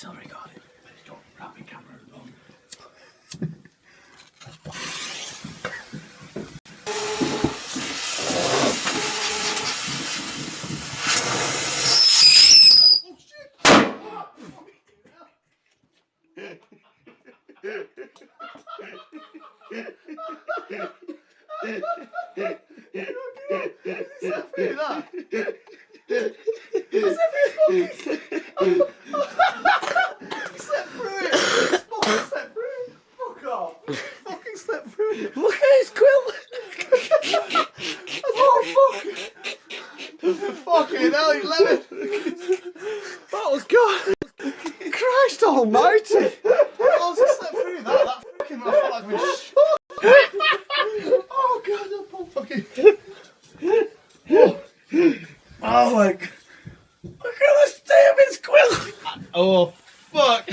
still recording. It's got wrapping camera at the moment. Look at his quilt! Oh fuck! Fucking hell, you let it! That was good! Christ almighty! Oh, I slept through that. That fucking I felt like I've been oh god, that poor fucking. Oh my god! Look at the state of his quilt! Oh fuck!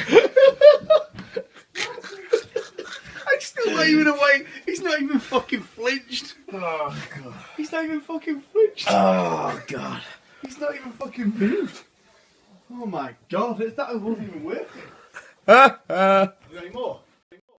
I'm still not even awake. He's not even fucking flinched. Oh god. He's not even fucking flinched. Oh god. He's not even fucking moved. Oh my god, that wasn't even working. Have Have you got any more?